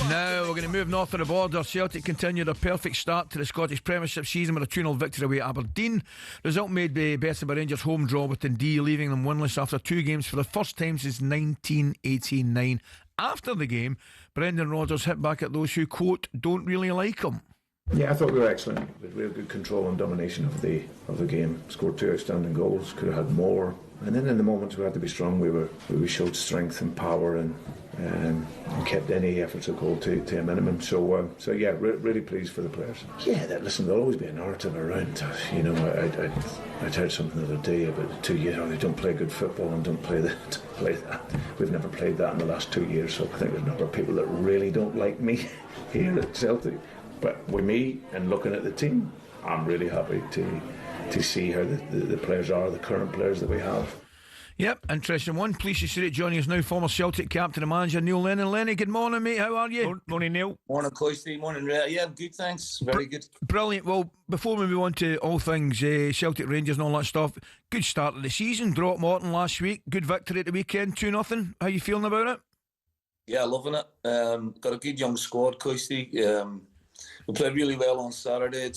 Now we're going to move north of the border. Celtic continued a perfect start to the Scottish Premiership season with a 2-0 victory away at Aberdeen. Result made by better by Rangers' home draw with Dundee, leaving them winless after 2 games for the first time since 1989. After the game, Brendan Rodgers hit back at those who, quote, don't really like him. Yeah, I thought we were excellent. We had real good control and domination of the game. Scored 2 outstanding goals. Could have had more. And then in the moments we had to be strong, we showed strength and power and kept any efforts at goal to a minimum. So yeah, really pleased for the players. Yeah, listen, there'll always be a narrative around. You know, I heard something the other day about 2 years. They don't play good football and don't play that. We've never played that in the last 2 years. So I think there's a number of people that really don't like me here at Celtic. But with me and looking at the team, I'm really happy to see how the players are, the current players that we have. Yep, interesting one. Pleased to see that Johnny is now former Celtic captain and manager Neil Lennon. Lenny, good morning, mate. How are you? Morning, Neil. Morning, McCoist. Morning, Ray. Yeah, good, thanks. Very good. Brilliant. Well, before we move on to all things Celtic, Rangers and all that stuff, good start of the season. Draw at Morton last week. Good victory at the weekend, 2-0. How you feeling about it? Yeah, loving it. Got a good young squad, Coisty. We played really well on Saturday.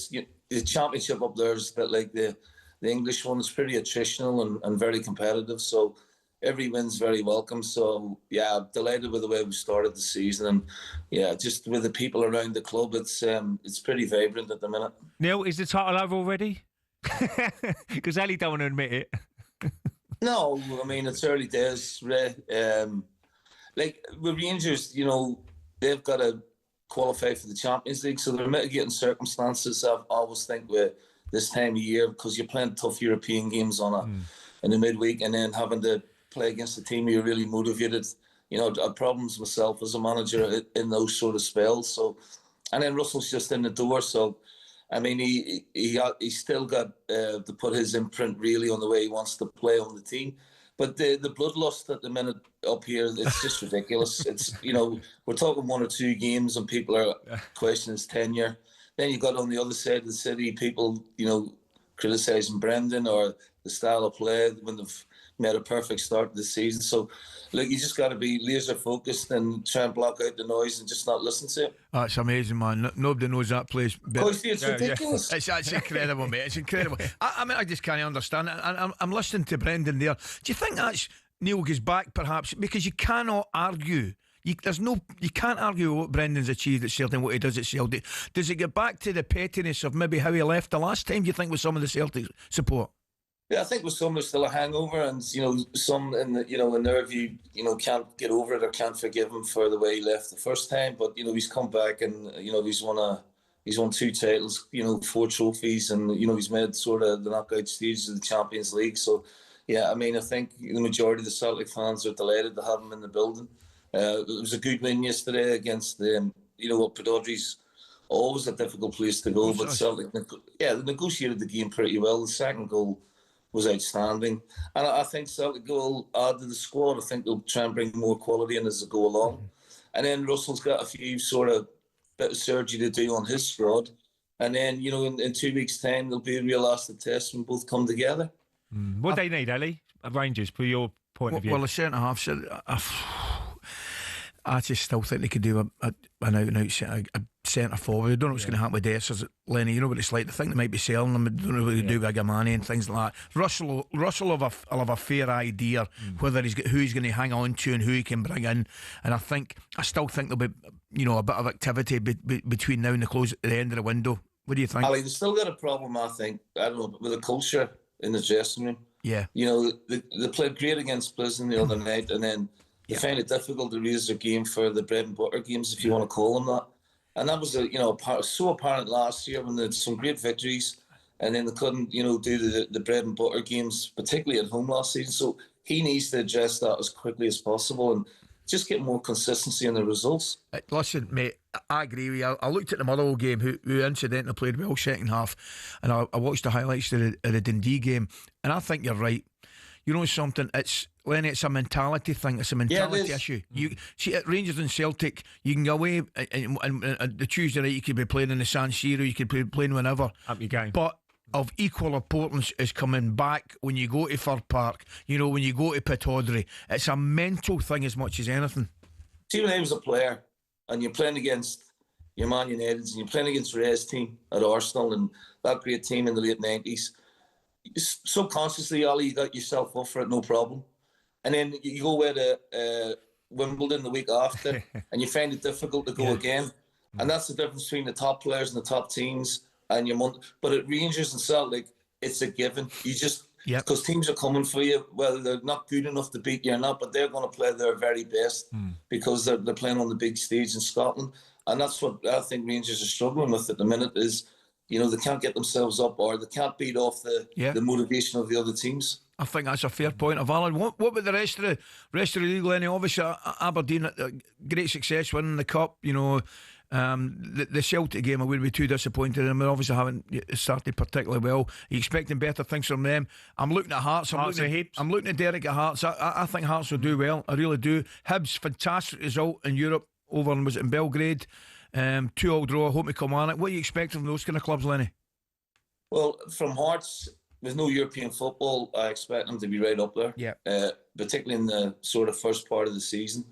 The championship up there is a bit like the English one. It's pretty attritional and very competitive. So every win's very welcome. So yeah, I'm delighted with the way we started the season, and yeah, just with the people around the club, it's pretty vibrant at the minute. Neil, is the title over already? Because Ali don't want to admit it. No, I mean it's early days, Ray. Like with Rangers, you know, they've got to qualify for the Champions League, so they're mitigating circumstances. I always think with this time of year, because you're playing tough European games in the midweek, and then having to play against a team you're really motivated. You know, I had problems myself as a manager in those sort of spells. So, and then Russell's just in the door, so I mean he still got to put his imprint really on the way he wants to play on the team. But the bloodlust at the minute up here, it's just ridiculous. It's, you know, we're talking 1 or 2 games and people are questioning his tenure. Then you've got on the other side of the city people, you know, criticising Brendan or the style of play when they've made a perfect start to the season. So, look, you just got to be laser focused and try and block out the noise and just not listen to it. That's amazing, man. Nobody knows that place better. It's ridiculous. It's incredible, mate. It's incredible. I mean, I just can't understand it. I'm listening to Brendan there. Do you think that's Neil goes back perhaps because you cannot argue? You can't argue what Brendan's achieved at Celtic and what he does at Celtic. Does it get back to the pettiness of maybe how he left the last time, do you think, with some of the Celtic support? Yeah, I think with some there's still a hangover, and you know, some in their view, you know, can't get over it or can't forgive him for the way he left the first time. But you know, he's come back and you know he's won 2 titles, you know, 4 trophies, and you know he's made sort of the knockout stages of the Champions League. So yeah, I mean, I think the majority of the Celtic fans are delighted to have him in the building. It was a good win yesterday against you know, Podolski's always a difficult place to go, but Celtic, they negotiated the game pretty well. The second goal was outstanding, and I think Celtic will add to the squad. I think they'll try and bring more quality in as they go along. And then Russell's got a few sort of bit of surgery to do on his squad, and then you know in 2 weeks' time there'll be a real acid test when both come together. What do they need, Ali? Rangers, for your point of view? Well, the centre half, I just still think they could do an out-and-out centre forward. I don't know what's going to happen with Dessers, Lenny. You know what it's like. They think they might be selling them. I don't know what they do with Agamani and things like that. Russell will have a fair idea whether who he's going to hang on to and who he can bring in. And I still think there'll be, you know, a bit of activity between now and the end of the window. What do you think? Ali, they've still got a problem, I think. I don't know, with the culture in the dressing room. Yeah. You know, they played great against Blisson the other night, and then they find it difficult to raise their game for the bread and butter games, if you want to call them that. And that was so apparent last year when they had some great victories, and then they couldn't, you know, do the bread and butter games, particularly at home last season. So he needs to address that as quickly as possible and just get more consistency in the results. Listen, mate, I agree with you. I looked at the Motherwell game, who incidentally played well second half, and I watched the highlights of the Dundee game, and I think you're right. You know something? Lenny, it's a mentality thing. It's a mentality issue. You see, at Rangers and Celtic, you can go away and the Tuesday night you could be playing in the San Siro, you could be playing whenever. Up your game. But of equal importance is coming back when you go to Fir Park, you know, when you go to Pittodrie. It's a mental thing as much as anything. See, when I was a player and you're playing against your Man United and you're playing against Ray's team at Arsenal and that great team in the late 90s, subconsciously, Ollie, you got yourself up for it, no problem. And then you go away to Wimbledon the week after and you find it difficult to go again. And that's the difference between the top players and the top teams and your month. But at Rangers and Celtic, it's a given. You just, because teams are coming for you, whether they're not good enough to beat you or not, but they're going to play their very best because they're playing on the big stage in Scotland. And that's what I think Rangers are struggling with at the minute is, you know, they can't get themselves up or they can't beat off the motivation of the other teams. I think that's a fair point of Alan. What about the rest of the league, Lenny? Obviously, Aberdeen, great success winning the cup. You know, the Celtic game, I would be too disappointed in them. They obviously haven't started particularly well. Are you expecting better things from them? I'm looking at Hearts. I'm looking at Derek at Hearts. I think Hearts will do well. I really do. Hibs, fantastic result in Europe over, was it in Belgrade? 2-2 draw. Hope to come on it. What are you expecting from those kind of clubs, Lenny? Well, from Hearts, with no European football, I expect them to be right up there. Yeah. Particularly in the sort of first part of the season.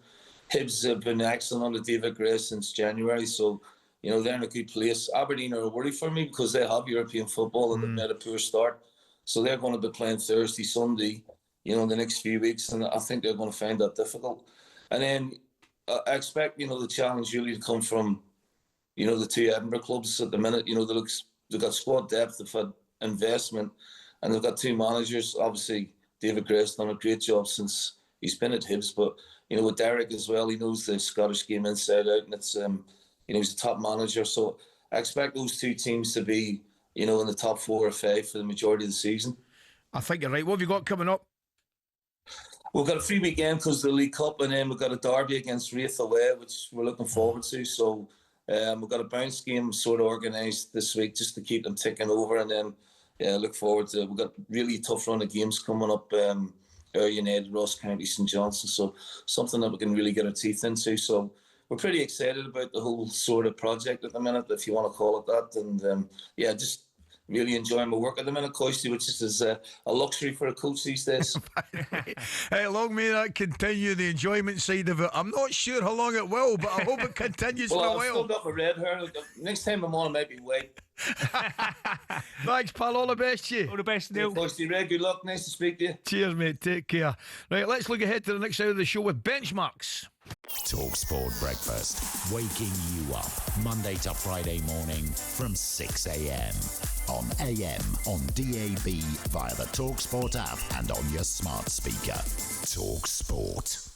Hibs have been excellent under David Gray since January, so you know they're in a good place. Aberdeen are a worry for me because they have European football and they've made a poor start, so they're going to be playing Thursday, Sunday, you know, in the next few weeks, and I think they're going to find that difficult. And then I expect, you know, the challenge really to come from, you know, the two Edinburgh clubs at the minute. You know, they've got squad depth, they've had investment, and they've got two managers. Obviously, David Gray's done a great job since he's been at Hibs, but you know, with Derek as well, he knows the Scottish game inside out, and it's you know, he's a top manager. So I expect those two teams to be, you know, in the top 4 or 5 for the majority of the season. I think you're right. What have you got coming up? We've got a free weekend because of the League Cup, and then we've got a derby against Wraith away, which we're looking forward to. So we've got a bounce game sort of organised this week just to keep them ticking over, and then look forward to. We've got really tough run of games coming up. United, Ross County, St Johnstone, so something that we can really get our teeth into. So we're pretty excited about the whole sort of project at the minute, if you want to call it that. And just really enjoying my work at the minute, Coisty, which is a luxury for a coach these days. Hey, long may that continue, the enjoyment side of it. I'm not sure how long it will, but I hope it continues for a while. I've still got my red hair. Next time I'm on, it might be white. Thanks, pal. All the best to you. All the best, Neil. Coisty, Red, good luck. Nice to speak to you. Cheers, mate. Take care. Right, let's look ahead to the next side of the show with benchmarks. talkSPORT Breakfast, waking you up Monday to Friday morning from 6 a.m. on AM, on DAB, via the talkSPORT app and on your smart speaker. talkSPORT.